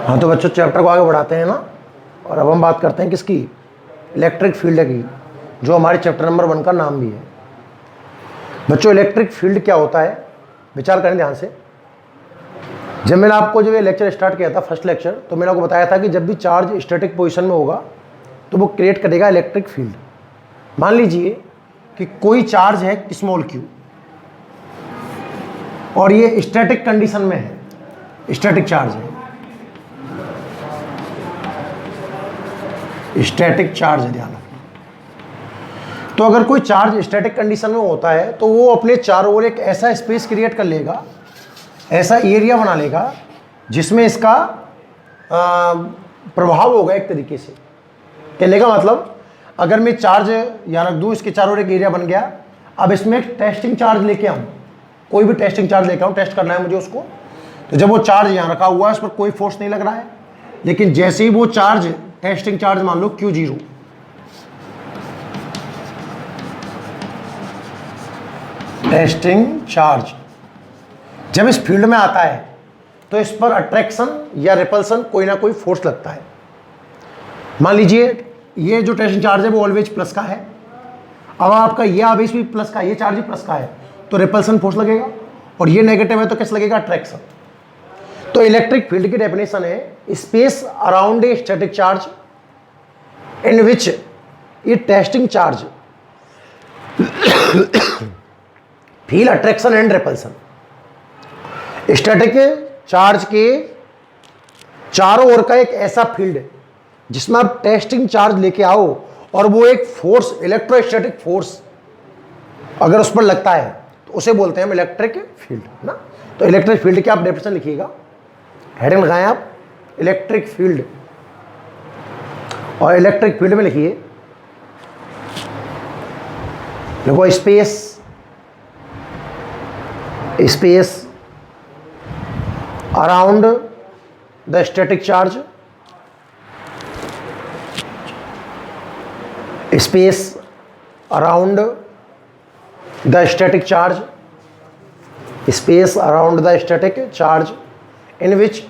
हाँ तो बच्चों चैप्टर को आगे बढ़ाते हैं ना, और अब हम बात करते हैं किसकी, इलेक्ट्रिक फील्ड की, जो हमारे चैप्टर नंबर 1 का नाम भी है। बच्चों इलेक्ट्रिक फील्ड क्या होता है, विचार करें ध्यान से। जब मैंने आपको जब ये लेक्चर स्टार्ट किया था फर्स्ट लेक्चर, तो मैंने आपको बताया था कि जब भी चार्ज स्टैटिक पोजीशन में होगा तो वो क्रिएट करेगा इलेक्ट्रिक फील्ड। मान लीजिए कि कोई चार्ज है स्मॉल q और ये स्टैटिक कंडीशन में है, स्टैटिक चार्ज है, स्टैटिक चार्ज है, ध्यान रखना। तो अगर कोई चार्ज स्टैटिक कंडीशन में होता है तो वो अपने चारों ओर एक ऐसा स्पेस क्रिएट कर लेगा, ऐसा एरिया बना लेगा जिसमें इसका प्रभाव होगा एक तरीके से। कहने का मतलब अगर मैं चार्ज यहाँ रख दूँ, इसके चारों ओर एक एरिया बन गया, अब इसमें एक टेस्टिंग चार्ज लेके आऊँ, कोई भी टेस्टिंग चार्ज लेके आऊँ, टेस्ट करना है मुझे उसको। तो जब वो चार्ज यहाँ रखा हुआ है, उस पर कोई फोर्स नहीं लग रहा है, लेकिन जैसे ही वो चार्ज टेस्टिंग चार्ज मान लो Q0, टेस्टिंग चार्ज जब इस फील्ड में आता है तो इस पर अट्रैक्शन या रिपल्सन कोई ना कोई फोर्स लगता है। मान लीजिए ये जो टेस्टिंग चार्ज है वो ऑलवेज प्लस का है, अब आपका ये आवेश भी प्लस का है, ये चार्ज भी प्लस का है, तो रिपल्सन फोर्स लगेगा, और ये नेगेटिव है तो कैसे लगेगा, अट्रैक्शन। तो इलेक्ट्रिक फील्ड की डेफिनेशन है space around a static charge in which a testing charge feel attraction and repulsion. Static charge के चारों ओर का एक ऐसा फील्ड है जिसमें आप टेस्टिंग चार्ज लेके आओ और वो एक फोर्स, इलेक्ट्रोस्टैटिक फोर्स अगर उस पर लगता है तो उसे बोलते हैं हम इलेक्ट्रिक फील्ड ना। तो इलेक्ट्रिक फील्ड की आप डेफिनेशन लिखिएगा, हेडिंग लगाएं आप इलेक्ट्रिक फील्ड, और इलेक्ट्रिक फील्ड में लिखिए, देखो space around the static charge, space around the static charge, space around the static charge in which,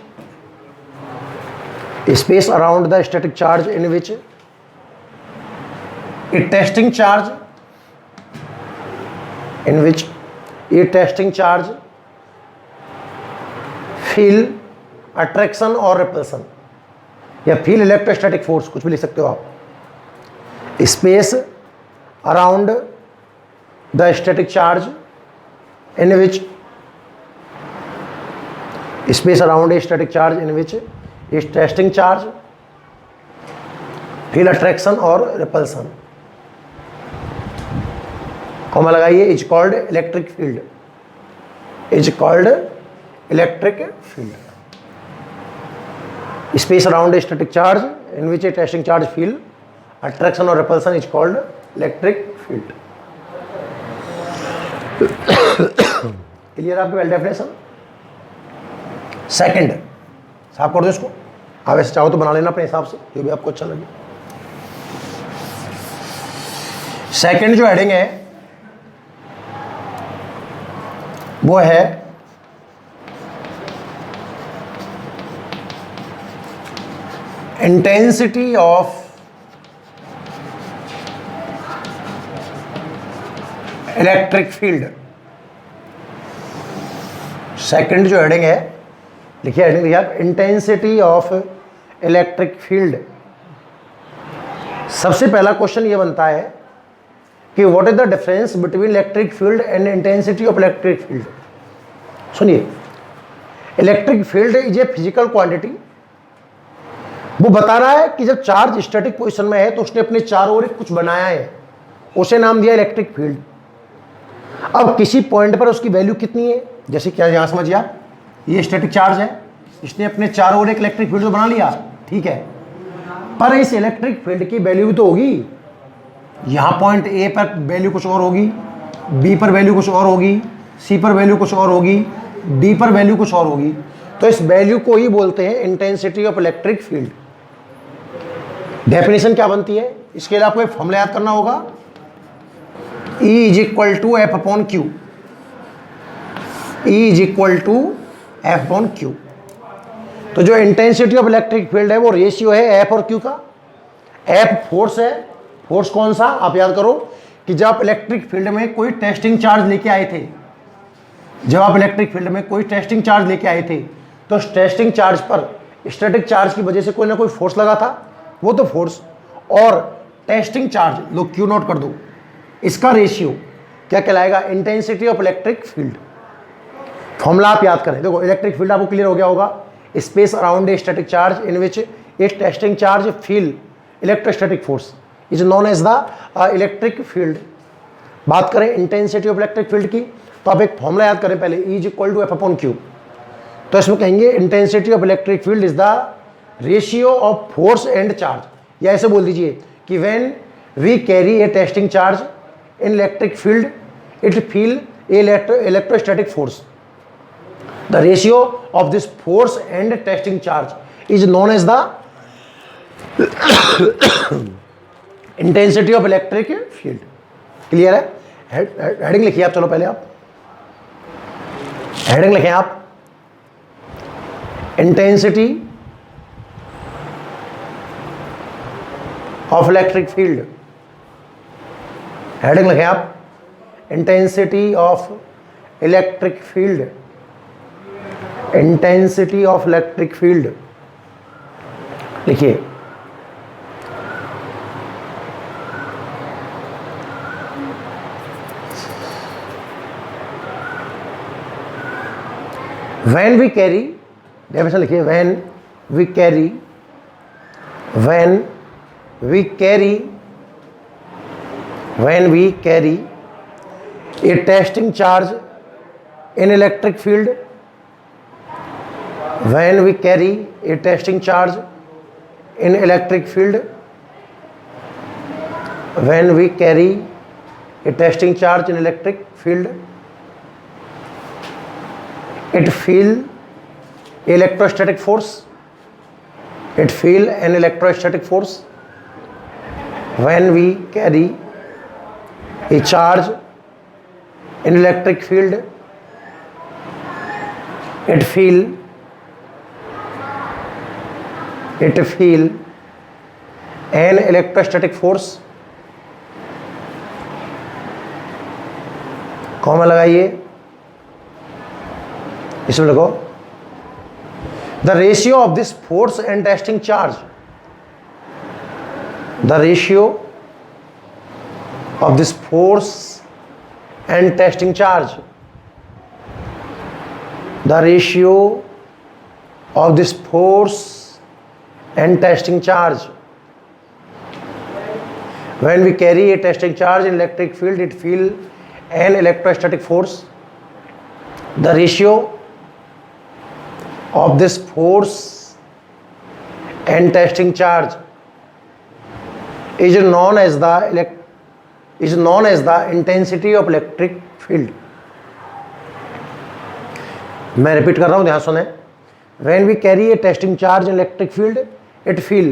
space around the static charge in which a testing charge, in which a testing charge feel attraction or repulsion, या feel electrostatic force, कुछ भी लिख सकते हो आप। Space around the static charge in which, space around a static charge in which a testing charge feel attraction और repulsion, comma लगाइए, is called electric field, is called electric field. Space around a static charge in which a testing charge feel attraction और repulsion is called electric field. Clear आपकी well definition. Second साफ कर दो इसको, आप वैसे चाहो तो बना लेना अपने हिसाब से जो भी आपको अच्छा लगे। सेकंड जो हेडिंग है वो है intensity of electric field. Second जो हेडिंग है लिखिए, हेडिंग लिखिए आप, इंटेंसिटी ऑफ इलेक्ट्रिक फील्ड। सबसे पहला क्वेश्चन ये बनता है कि what is the difference between electric field and intensity of electric field. सुनिए, electric field is a physical quantity, वो बता रहा है कि जब चार्ज स्टैटिक पोजीशन में है तो उसने अपने चारों ओर कुछ बनाया है, उसे नाम दिया इलेक्ट्रिक फील्ड। अब किसी पॉइंट पर उसकी वैल्यू कितनी है, जैसे क्या यहां समझिए आप, ये स्टैटिक चार्ज है, इसने अपने चारों ओर एक इलेक्ट्रिक फील्ड तो बना लिया, ठीक है, पर इस इलेक्ट्रिक फील्ड की वैल्यू भी तो होगी। यहां पॉइंट ए पर वैल्यू कुछ और होगी, बी पर वैल्यू कुछ और होगी, सी पर वैल्यू कुछ और होगी, डी पर वैल्यू कुछ और होगी। तो इस वैल्यू को ही बोलते हैं intensity of electric field. Definition क्या बनती है, इसके लिए आपको एक फॉर्मूला याद करना होगा, E is equal to F upon Q, E is equal to F upon Q. तो जो इंटेंसिटी ऑफ इलेक्ट्रिक फील्ड है वो रेशियो है एफ और क्यू का। एफ फोर्स है, फोर्स कौन सा आप याद करो कि जब आप इलेक्ट्रिक फील्ड में कोई टेस्टिंग चार्ज लेके आए थे, जब आप इलेक्ट्रिक फील्ड में कोई टेस्टिंग चार्ज लेके आए थे तो उस टेस्टिंग चार्ज पर स्टैटिक चार्ज की वजह से कोई ना कोई फोर्स लगा था, वो तो फोर्स और टेस्टिंग चार्ज लो क्यू नोट कर दो, इसका रेशियो क्या कहलाएगा, intensity of electric field. Formula आप याद करें, देखो इलेक्ट्रिक फील्ड आपको क्लियर हो गया होगा, space around a static charge in which a testing charge feel electrostatic force is known as the electric field. बात करें इंटेंसिटी ऑफ इलेक्ट्रिक फील्ड की तो आप एक फॉर्मूला याद करें पहले, E is equal to F upon Q. तो इसमें कहेंगे intensity of electric field is the ratio of force and charge, या ऐसे बोल दीजिए कि when we carry a testing charge in electric field it feel electrostatic force. The ratio of this force and testing charge is known as the intensity of electric field. Clear है? Heading लिखिए आप, चलो पहले आप heading लिखें आप, intensity of electric field. Heading लिखें आप, intensity of electric field, intensity of electric field लिखिए। When we carry, डेफिनेशन लिखिए, when we carry a testing charge in electric field, when we carry a testing charge in electric field, when we carry a testing charge in electric field, it feel electrostatic force, it feel an electrostatic force. When we carry a charge in electric field, it feel an electrostatic force, comma लगाइए, इसमें लिखो the ratio of this force and testing charge, the ratio of this force and testing charge, the ratio of this force and testing charge. When we carry a testing charge in electric field, it feel an electrostatic force. The ratio of this force and testing charge is known as the intensity of electric field. मैं repeat कर रहा हूँ, ध्यान सुने। When we carry a testing charge in electric field, it feel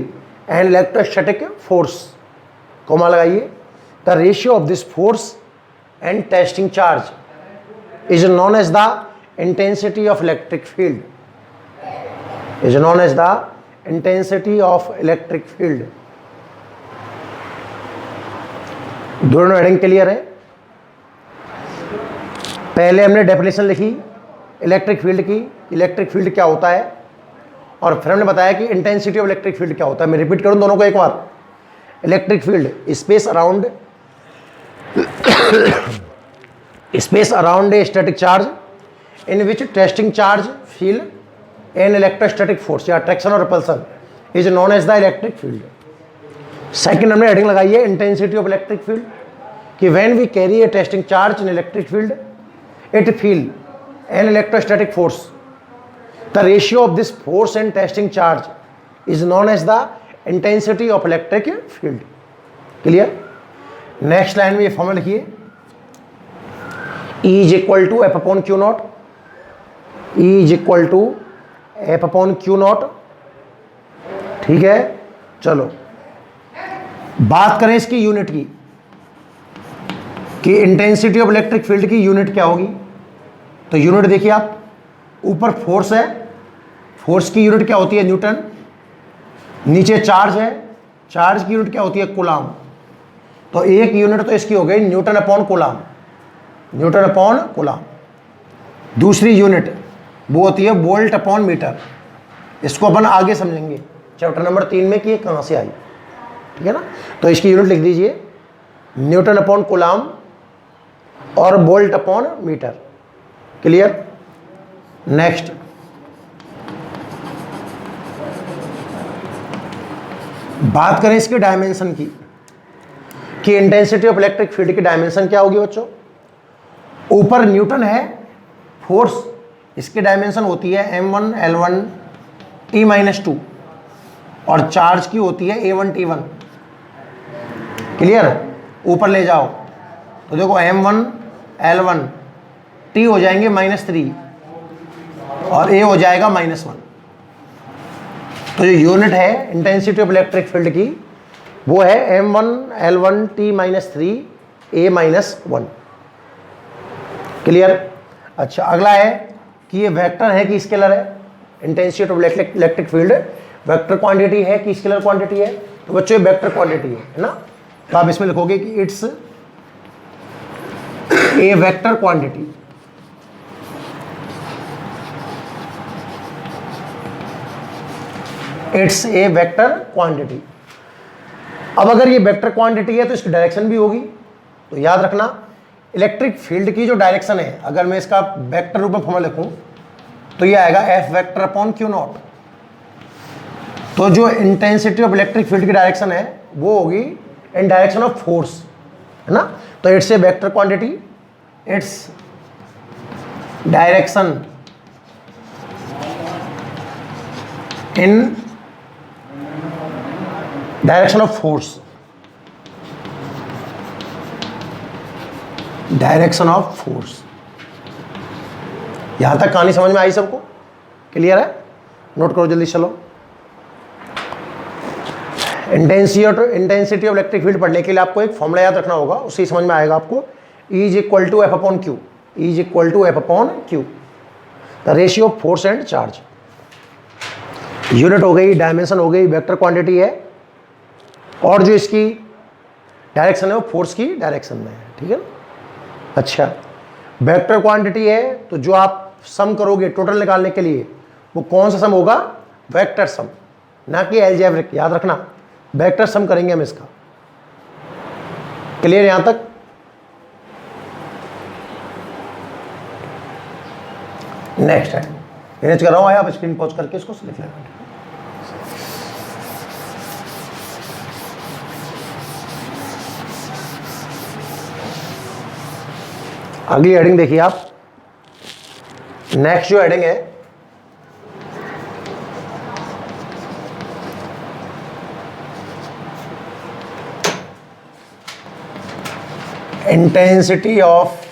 an electrostatic force, comma लगाइए, the ratio of this force and testing charge is known as the intensity of electric field, is known as the intensity of electric field. दोनों heading clear है। पहले हमने definition लिखी electric field की, electric field क्या होता है, और फिर हमने बताया कि इंटेंसिटी ऑफ इलेक्ट्रिक फील्ड क्या होता है। मैं रिपीट करूं दोनों को एक बार। Electric field space around a static charge in which testing charge feel an electrostatic force या अट्रैक्शन और repulsion is known as the electric field. Second हमने हेडिंग लगाई है इंटेंसिटी ऑफ इलेक्ट्रिक फील्ड कि when we carry a testing charge in electric field it feel an electrostatic force, the ratio of this force and testing charge is known as the intensity of electric field. Clear? Next line में ये formula लिखिए, E is equal to F upon Q nought, E is equal to F upon Q nought. ठीक है, चलो बात करें इसकी unit की कि इंटेंसिटी ऑफ इलेक्ट्रिक फील्ड की यूनिट क्या होगी। तो यूनिट देखिए आप, ऊपर फोर्स है, फोर्स की यूनिट क्या होती है? न्यूटन। नीचे चार्ज है, चार्ज की यूनिट क्या होती है? कूलाम। तो एक यूनिट तो इसकी हो गई Newton upon coulomb, Newton upon coulomb. दूसरी यूनिट वो होती है वोल्ट अपॉन मीटर। इसको अपन आगे समझेंगे चैप्टर नंबर 3 में कि ये कहाँ से आई, ठीक है ना। तो इसकी यूनिट लिख दीजिए न्यूटन अपॉन कूलाम और volt upon metre. Clear. Next, बात करें इसके डायमेंशन की कि इंटेंसिटी ऑफ इलेक्ट्रिक फील्ड की डायमेंशन क्या होगी बच्चों। ऊपर न्यूटन है फोर्स, इसकी डायमेंशन होती है m1 L1 T-2 और चार्ज की होती है A1 T1। क्लियर। ऊपर ले जाओ तो देखो m1 L1 T हो जाएंगे -3 और A हो जाएगा -1। तो जो यूनिट है इंटेंसिटी ऑफ इलेक्ट्रिक फील्ड की वो है m1 L1 T-3 A-1। Clear. अच्छा, अगला है कि ये वेक्टर है कि स्केलर है। Intensity of electric field vector quantity है कि स्केलर क्वांटिटी है? तो बच्चों ये वेक्टर क्वांटिटी है ना। तो आप इसमें लिखोगे कि it's a vector quantity. It's a vector quantity. अब अगर ये वेक्टर क्वांटिटी है तो इसकी डायरेक्शन भी होगी। तो याद रखना इलेक्ट्रिक फील्ड की जो डायरेक्शन है, अगर मैं इसका वेक्टर रूप में फॉर्मूला लिखूं तो ये आएगा F vector upon Q not. तो जो इंटेंसिटी ऑफ इलेक्ट्रिक फील्ड की डायरेक्शन है वो होगी इन डायरेक्शन ऑफ फोर्स, है ना। तो it's a vector quantity, its direction in direction of force, direction of force. यहां तक कहानी समझ में आई सबको? क्लियर है? नोट करो जल्दी, चलो। इंटेंसिटी ऑफ इलेक्ट्रिक फील्ड पढ़ने के लिए आपको एक फॉर्मूला याद रखना होगा, उससे समझ में आएगा आपको। E is equal to F upon Q, E is equal to F upon Q, the ratio of force and charge. Unit हो गई, डायमेंशन हो गई, वेक्टर क्वांटिटी है, और जो इसकी डायरेक्शन है वो फोर्स की डायरेक्शन में है, ठीक है ना। अच्छा, वेक्टर क्वांटिटी है तो जो आप सम करोगे टोटल निकालने के लिए वो कौन सा सम होगा? वेक्टर सम, ना कि अलजेब्रिक। याद रखना वेक्टर सम करेंगे हम इसका। क्लियर यहां तक? नेक्स्ट है, मैनेज कर रहा हूं, आया आप स्क्रीन पॉज करके इसको लिख लेना। अगली हेडिंग देखिए आप। नेक्स्ट जो हेडिंग है intensity of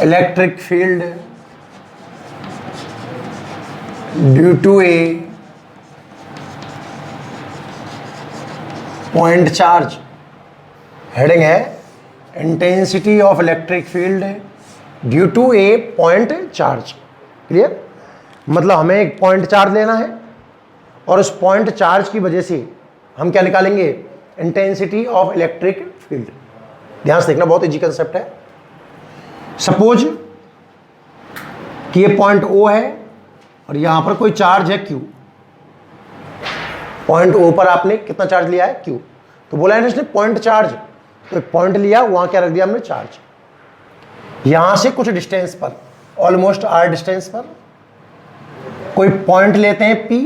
electric field due to a point charge. Heading है intensity of electric field due to a point charge. Clear. मतलब हमें एक पॉइंट चार्ज लेना है और उस पॉइंट चार्ज की वजह से हम क्या निकालेंगे? Intensity of electric field. ध्यान से देखना, बहुत इजी कंसेप्ट है। सपोज कि ये पॉइंट O है और यहां पर कोई चार्ज है Q। पॉइंट O पर आपने कितना चार्ज लिया है? Q। तो बोला है ना इसने पॉइंट चार्ज, तो एक पॉइंट लिया, वहां क्या रख दिया हमने? चार्ज। यहां से कुछ डिस्टेंस पर, ऑलमोस्ट R डिस्टेंस पर कोई पॉइंट लेते हैं P,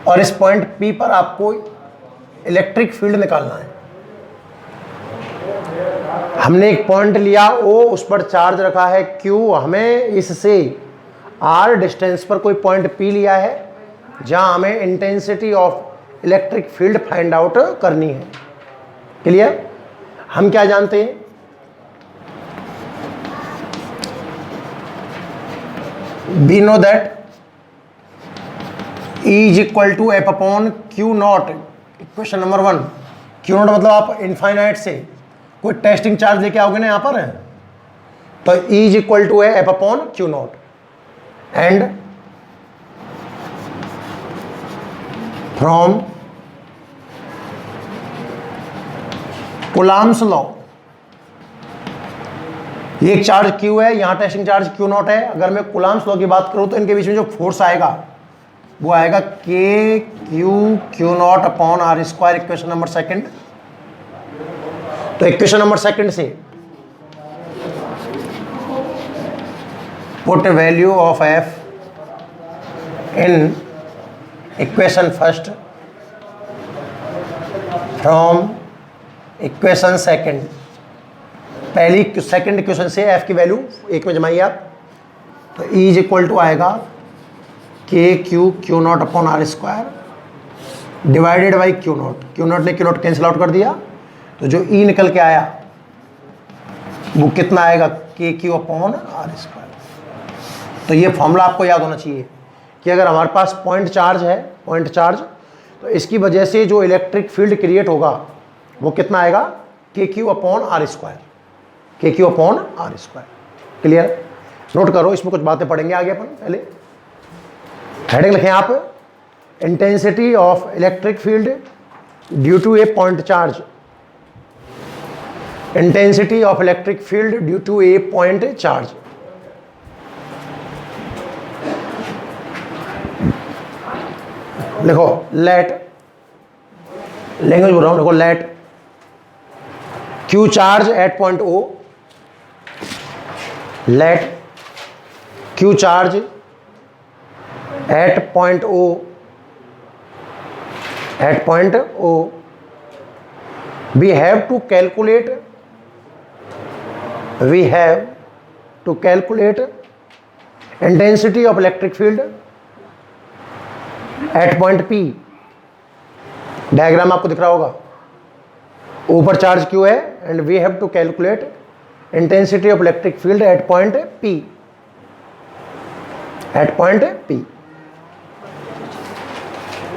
और इस पॉइंट P पर आपको इलेक्ट्रिक फील्ड निकालना है। हमने एक पॉइंट लिया O, उस पर चार्ज रखा है Q, हमें इससे R डिस्टेंस पर कोई पॉइंट P लिया है जहां हमें intensity of electric field find out करनी है। क्लियर। हम क्या जानते हैं? We know that E is equal to F upon Q nought. Equation number 1। Q nought मतलब आप इनफाइनाइट से कोई टेस्टिंग चार्ज लेके आओगे ना, यहाँ पर तो E इज इक्वल टू है F upon Q not and from Coulomb's law, ये एक चार्ज Q है, यहां टेस्टिंग चार्ज Q नॉट है। अगर मैं कूलम्ब्स लॉ की बात करूं तो इनके बीच में जो फोर्स आएगा वो आएगा K Q nought upon R square, equation number second. तो इक्वेशन नंबर सेकंड से put value of F in equation first from equation second. पहली सेकंड इक्वेशन से एफ की वैल्यू एक में जमाइए आप, तो E इज इक्वल टू आएगा K Q nought upon R square divided by Q not ने क्यू नॉट कैंसिल आउट कर दिया, तो जो E निकल के आया वो कितना आएगा K Q upon R square. तो ये फॉर्मूला आपको याद होना चाहिए कि अगर हमारे पास पॉइंट चार्ज, तो इसकी वजह से जो इलेक्ट्रिक फील्ड क्रिएट होगा वो कितना आएगा K Q upon R square, K Q upon R square. Clear? Note करो, इसमें कुछ बातें पढ़ेंगे आगे अपन। पहले हेडिंग लिखें आप, intensity of electric field due to a point charge, intensity of electric field due to a point charge. लिखो लेट, लैंग्वेज बोल रहा हूं, लिखो let Q charge at point O, let Q charge at point O, we have to calculate intensity of electric field at point P। Diagram आपको दिख रहा होगा, ऊपर चार्ज Q है and we have to calculate intensity of electric field at point P, at point P।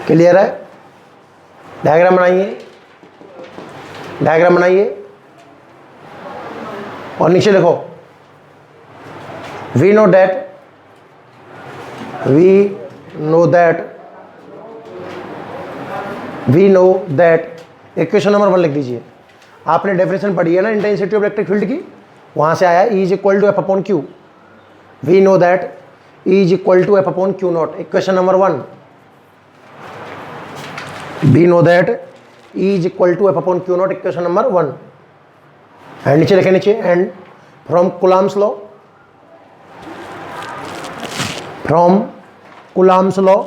Clear है? Diagram बनाइए और नीचे लिखो we know that equation number 1 लिख दीजिए। आपने डेफिनेशन पढ़ी है ना इंटेंसिटी ऑफ इलेक्ट्रिक फील्ड की, वहां से आया E is equal to F upon Q. We know that E is equal to F upon Q nought, equation number 1। We know that E is equal to F upon Q nought, equation number 1। And नीचे लिखे, नीचे and from Coulomb's law,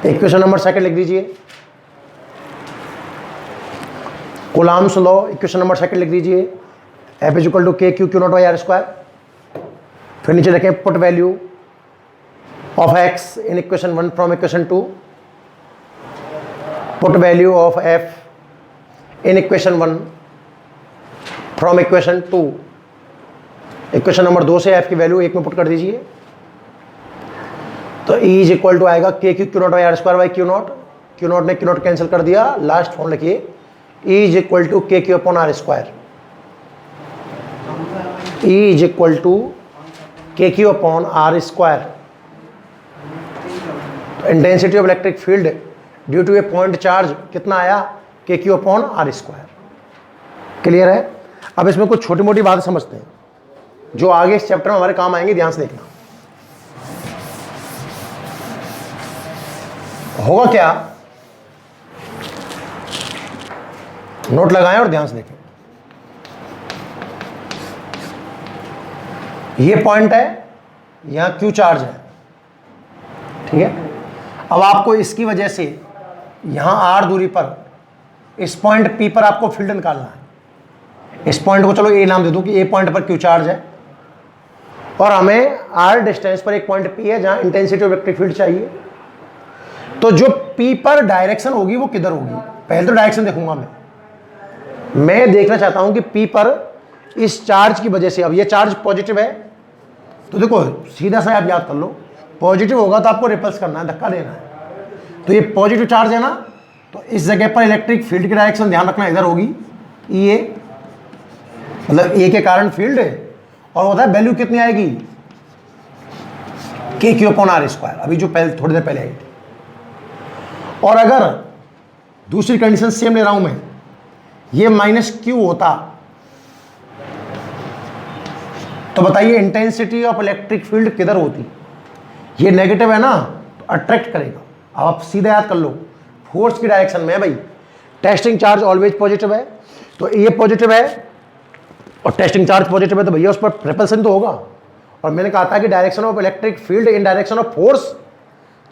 equation number second लिख दीजिए। Coulomb's law equation number second लिख दीजिए, F is equal to K Q not by R square. फिर नीचे लिखें put value of x in equation 1 from equation 2, put value of F in equation 1 from equation 2। Equation number 2 से F की value 1 में put कर दीजिए, तो E is equal to आएगा K Q not by R square by Q not ने Q not cancel कर दिया, लास्ट फॉर्म लिखिए E is equal to K Q upon R square. E is equal to K Q upon R square. Intensity of electric field due to a point charge कितना आया, K Q upon R square. Clear है? अब इसमें कुछ छोटी मोटी बातें समझते हैं जो आगे इस चैप्टर में हमारे काम आएंगे, ध्यान से देखना। होगा क्या, नोट लगाएं और ध्यान से देखें। ये पॉइंट है, यहां क्यू चार्ज है, ठीक है। अब आपको इसकी वजह से यहां आर दूरी पर इस पॉइंट पी पर आपको फील्ड निकालना है। इस पॉइंट को चलो ए नाम दे दूं कि ए पॉइंट पर क्यू चार्ज है और हमें आर डिस्टेंस पर एक पॉइंट पी है जहां इंटेंसिटी ऑफ इलेक्ट्रिक फील्ड चाहिए। तो जो पी पर डायरेक्शन होगी वो किधर होगी, पहले तो डायरेक्शन देखूंगा मैं देखना चाहता हूं कि पी पर इस चार्ज की वजह से, अब ये चार्ज पॉजिटिव है तो देखो सीधा सा आप याद कर लो, पॉजिटिव होगा तो आपको रिपल्स करना है, धक्का देना है। तो ये पॉजिटिव चार्ज है ना, तो इस जगह पर इलेक्ट्रिक फील्ड की डायरेक्शन ध्यान रखना इधर होगी, ये मतलब ए के कारण फील्ड और होता है वैल्यू कितनी आएगी के क्यू अपॉन आर स्क्वायर, अभी जो पहले थोड़ी देर पहले आई थी। और अगर दूसरी कंडीशन सेम ले रहा हूं मैं, ये माइनस क्यू होता तो बताइए इंटेंसिटी ऑफ इलेक्ट्रिक फील्ड किधर होती? ये नेगेटिव है ना, तो अट्रैक्ट करेगा। अब आप सीधे याद कर लो, फोर्स की डायरेक्शन में है भाई, टेस्टिंग चार्ज ऑलवेज पॉजिटिव है, तो ये पॉजिटिव है और टेस्टिंग चार्ज पॉजिटिव है, तो भैया उस पर रिपल्सन तो होगा। और मैंने कहा था कि direction of electric field in direction of force,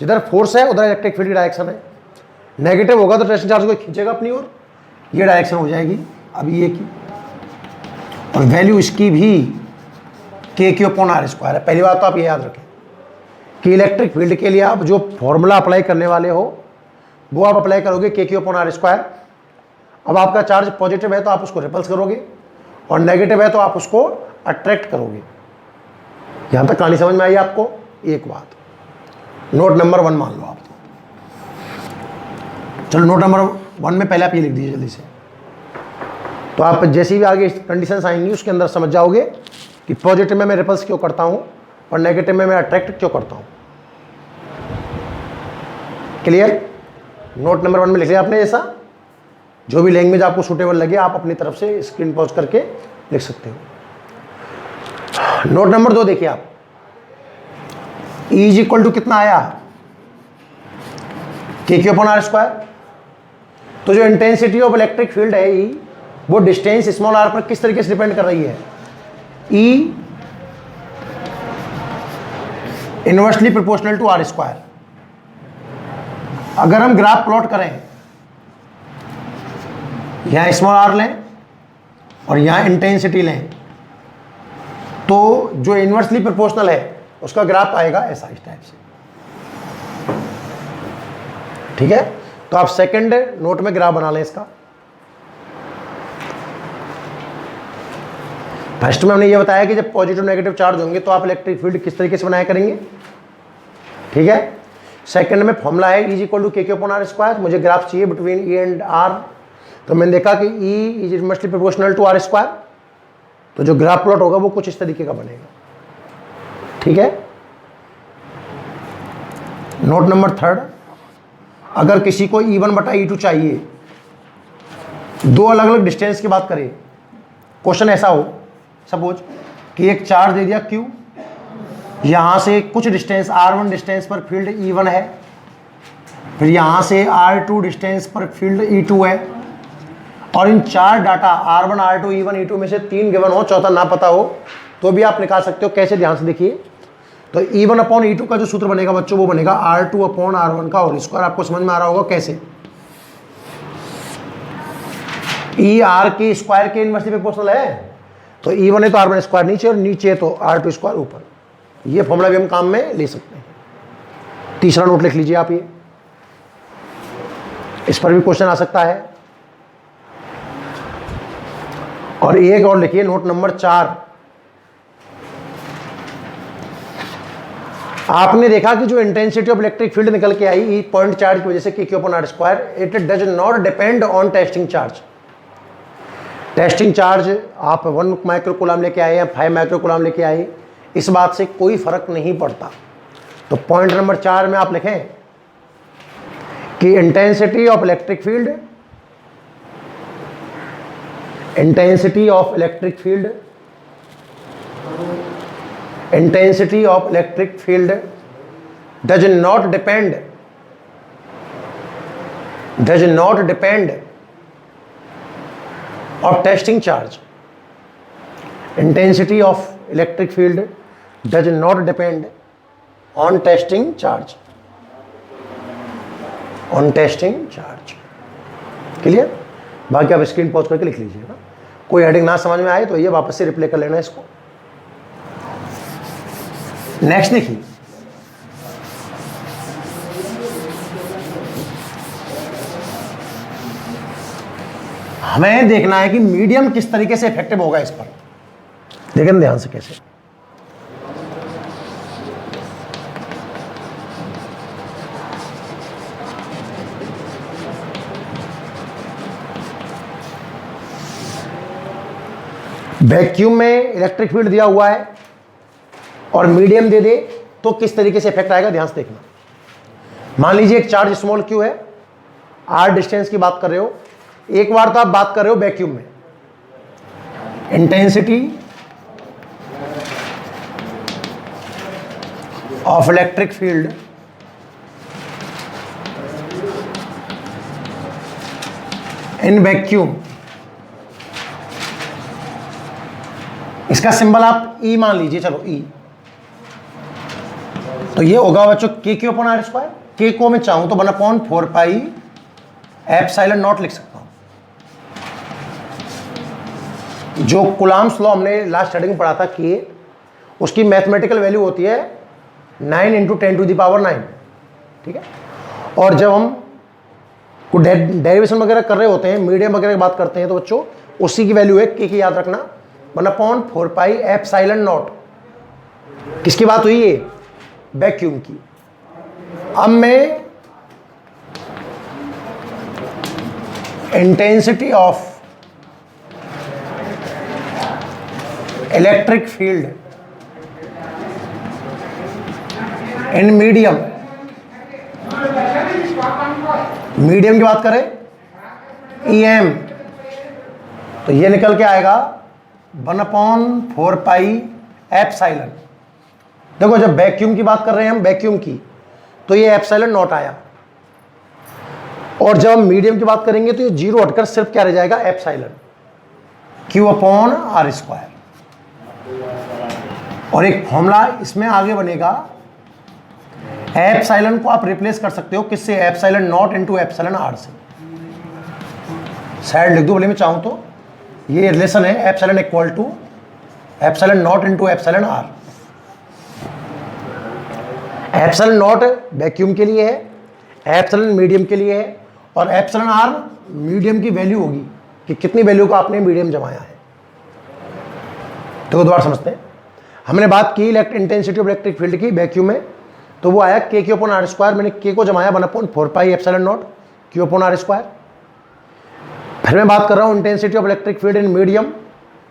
जिधर फोर्स है उधर इलेक्ट्रिक फील्ड की डायरेक्शन है। नेगेटिव होगा तो टेस्टिंग चार्ज को खींचेगा अपनी ओर, ये डायरेक्शन हो जाएगी अभी ये की। और वैल्यू इसकी भी के क्यू अपॉन आर स्क्वायर है। पहली बात तो आप ये याद रखें कि इलेक्ट्रिक फील्ड के लिए आप जो फॉर्मूला अप्लाई करने वाले हो वो आप अप्लाई करोगे के क्यू अपॉन आर स्क्वायर। अब आपका चार्ज पॉजिटिव है तो आप उसको रिपल्स करोगे और नेगेटिव है तो आप उसको अट्रैक्ट करोगे। यहां तक कहानी समझ में आई आपको? एक बात नोट नंबर 1 मान लो आप। चलो नोट नंबर 1 में पहले आप ये लिख दीजिए जल्दी से, तो आप जैसी भी आगे कंडीशंस आएंगी उसके अंदर समझ जाओगे कि पॉजिटिव में मैं रिपल्स क्यों करता हूं और नेगेटिव में मैं अट्रैक्ट क्यों करता हूं। क्लियर? नोट नंबर 1 में लिख लिया आपने, जैसा जो भी लैंग्वेज आपको सूटेबल लगे आप अपनी तरफ से स्क्रीन पॉज करके लिख सकते हो। नोट नंबर 2 देखिए आप, E इज इक्वल टू कितना आया K Q upon R square. तो जो इंटेंसिटी ऑफ इलेक्ट्रिक फील्ड है E, वो डिस्टेंस स्मॉल r पर किस तरीके से डिपेंड कर रही है? E inversely proportional to R square. अगर हम ग्राफ प्लॉट करें, यहां स्मॉल r लें और यहां इंटेंसिटी लें, तो जो इनवर्सली प्रोपोर्शनल है उसका ग्राफ आएगा ऐसा, इस टाइप से। ठीक है, तो आप सेकंड नोट में ग्राफ बना लें इसका। फर्स्ट में हमने ये बताया कि जब पॉजिटिव नेगेटिव चार्ज होंगे तो आप इलेक्ट्रिक फील्ड किस तरीके से बनाया करेंगे। ठीक है, सेकंड में फॉर्मूला है E is equal to K Q upon R square. मुझे ग्राफ चाहिए बिटवीन E एंड R, तो मैंने देखा कि E is inversely proportional to R square, तो जो ग्राफ प्लॉट होगा वो कुछ इस तरीके का बनेगा। ठीक है, नोट नंबर 3, अगर किसी को E1 बटा E2 चाहिए, दो अलग अलग डिस्टेंस की बात करें, क्वेश्चन ऐसा हो सपोज कि एक चार्ज दे दिया Q, यहां से कुछ डिस्टेंस R1 डिस्टेंस पर फील्ड E1 है, फिर यहां से R2 डिस्टेंस पर फील्ड E2 है, और इन चार data R1 R2 E1 E2 में से 3 गिवन हो, चौथा ना पता हो, तो भी आप निकाल सकते हो। कैसे? ध्यान से देखिए, तो E1 अपॉन E2 का जो सूत्र बनेगा बच्चों वो बनेगा R2 अपॉन R1 का होल स्क्वायर। आपको समझ में आ रहा होगा कैसे? E R के स्क्वायर के इनवर्सली प्रोपोर्शनल है, तो E1 है तो R1 स्क्वायर नीचे और नीचे है तो R2 स्क्वायर ऊपर। ये फॉर्मूला भी हम काम में ले सकते हैं। तीसरा नोट लिख लीजिए आप, ये इस पर भी क्वेश्चन आ सकता है। और एक और लिखिए, नोट नंबर 4, आपने देखा कि जो इंटेंसिटी ऑफ इलेक्ट्रिक फील्ड निकल के आई पॉइंट चार्ज की वजह से K Q upon R square, it does not depend on testing charge. Testing charge आप 1 माइक्रो कूलम लेके आए या 5 माइक्रो कूलम लेके आए, इस बात से कोई फर्क नहीं पड़ता। तो पॉइंट नंबर 4 में आप लिखें कि intensity of electric field, intensity of electric field, intensity of electric field does not depend of testing charge. Intensity of electric field does not depend on testing charge. Clear? बाकी आप screen pause करके लिख लीजिएगा। कोई heading ना समझ में आए तो ये वापस से रिप्ले कर लेना इसको। नेक्स्ट देखिए, हमें देखना है कि मीडियम किस तरीके से इफेक्टिव होगा इस पर। देखें ध्यान से कैसे। वैक्यूम में इलेक्ट्रिक फील्ड दिया हुआ है और मीडियम दे दे तो किस तरीके से इफेक्ट आएगा, ध्यान से देखना। मान लीजिए एक चार्ज स्मॉल क्यू है, आर डिस्टेंस की बात कर रहे हो, एक बार तो आप बात कर रहे हो वैक्यूम में, intensity of electric field in vacuum, इसका सिंबल आप ई मान लीजिए, चलो ई, तो ये होगा बच्चों के क्यू अपॉन आर स्क्वायर। के को मैं चाहूं तो 1/4 पाई एप्सिलॉन नॉट लिख सकता हूं। जो कूलम्ब्स लॉ हमने लास्ट स्टार्टिंग में पढ़ा था के, उसकी मैथमेटिकल वैल्यू होती है 9 × 10⁹, ठीक है। और जब हम डेरिवेशन वगैरह कर रहे होते हैं, मीडियम वगैरह की बात करते हैं, तो बच्चों उसी की वैल्यू है के की, याद रखना 1/4 पाई एप्सिलॉन नॉट। किसकी बात हुई है, वैक्यूम की। अब मैं intensity of electric field in medium, medium की बात करें EM, तो ये निकल के आएगा 1/4 पाई एप्सिलॉन। देखो जब वैक्यूम की बात कर रहे हैं हम, वैक्यूम की, तो ये एप्सिलॉन नॉट आया, और जब हम मीडियम की बात करेंगे तो ये जीरो हटकर सिर्फ क्या रह जाएगा, epsilon Q upon R square. और एक फॉर्मूला इसमें आगे बनेगा, एप्सिलॉन को आप रिप्लेस कर सकते हो किससे, epsilon not into epsilon R से। साइड लिख दो भले मैं चाहूं तो, ये रिलेशन है epsilon equal to epsilon not into epsilon R. Epsilon nought vacuum के लिए है, एप्सिलॉन मीडियम के लिए है, और एप्सिलॉन आर मीडियम की वैल्यू होगी कि कितनी वैल्यू को आपने मीडियम जमाया है। तो दोबारा समझते हैं, हमने बात की इंटेंसिटी ऑफ इलेक्ट्रिक फील्ड की वैक्यूम में, तो वो आया K Q upon R square. मैंने के को जमाया 1/4 pi epsilon not Q upon R square. फिर मैं बात कर रहा हूँ intensity of electric field in medium,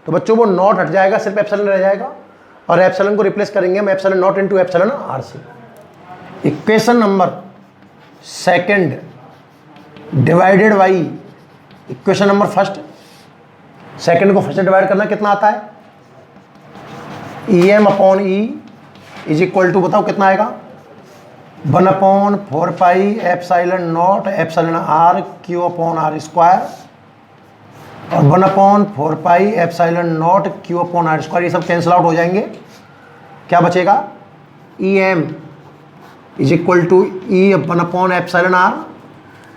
तो बच्चों वो नॉट हट जाएगा, सिर्फ एप्सिलॉन रह जाएगा, और एप्सिलॉन को रिप्लेस करेंगे हम epsilon not into epsilon R से। Equation number second divided by equation number first, second को फर्स्ट से डिवाइड करना कितना आता है, EM upon E is equal to, बताओ कितना आएगा, 1/4 pi epsilon naught epsilon R Q upon R square, और 1/4 pi epsilon not Q upon R square. ये सब कैंसिल आउट हो जाएंगे, क्या बचेगा, EM is equal to E 1/4 epsilon R.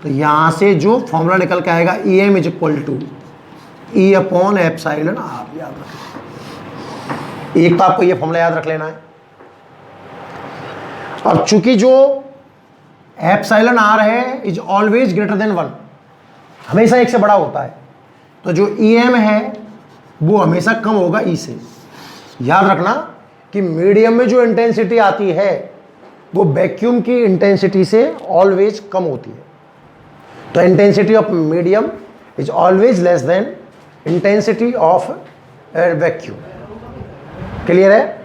तो यहाँ से जो फॉर्मूला निकल के आएगा, EM is equal to E upon epsilon R, याद रखना। एक तो आपको ये फॉर्मूला याद रख लेना है। अब चूंकि जो एप्सिलॉन आर है इज ऑलवेज ग्रेटर देन 1, हमेशा एक से बड़ा होता है, तो जो EM है वो हमेशा कम होगा E से। याद रखना कि मीडियम में जो इंटेंसिटी आती है वो वैक्यूम की इंटेंसिटी से ऑलवेज कम होती है। तो intensity of medium is always less than intensity of vacuum. Clear है?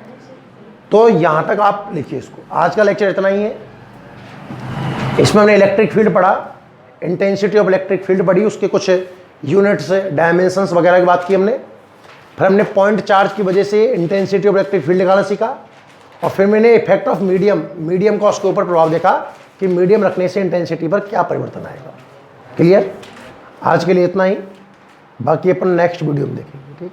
तो यहां तक आप लिखिए इसको। आज का लेक्चर इतना ही है। इसमें हमने इलेक्ट्रिक फील्ड पढ़ा, इंटेंसिटी ऑफ इलेक्ट्रिक फील्ड पढ़ी, उसके कुछ यूनिट्स डायमेंशंस वगैरह की बात की हमने। फिर हमने पॉइंट चार्ज की वजह से इंटेंसिटी ऑफ इलेक्ट्रिक फील्ड निकालना सीखा, और फिर मैंने इफेक्ट ऑफ मीडियम का उसके ऊपर प्रभाव देखा कि मीडियम रखने से इंटेंसिटी पर क्या परिवर्तन आएगा। क्लियर? आज के लिए इतना ही, बाकी अपन नेक्स्ट वीडियो में देखेंगे। ठीक।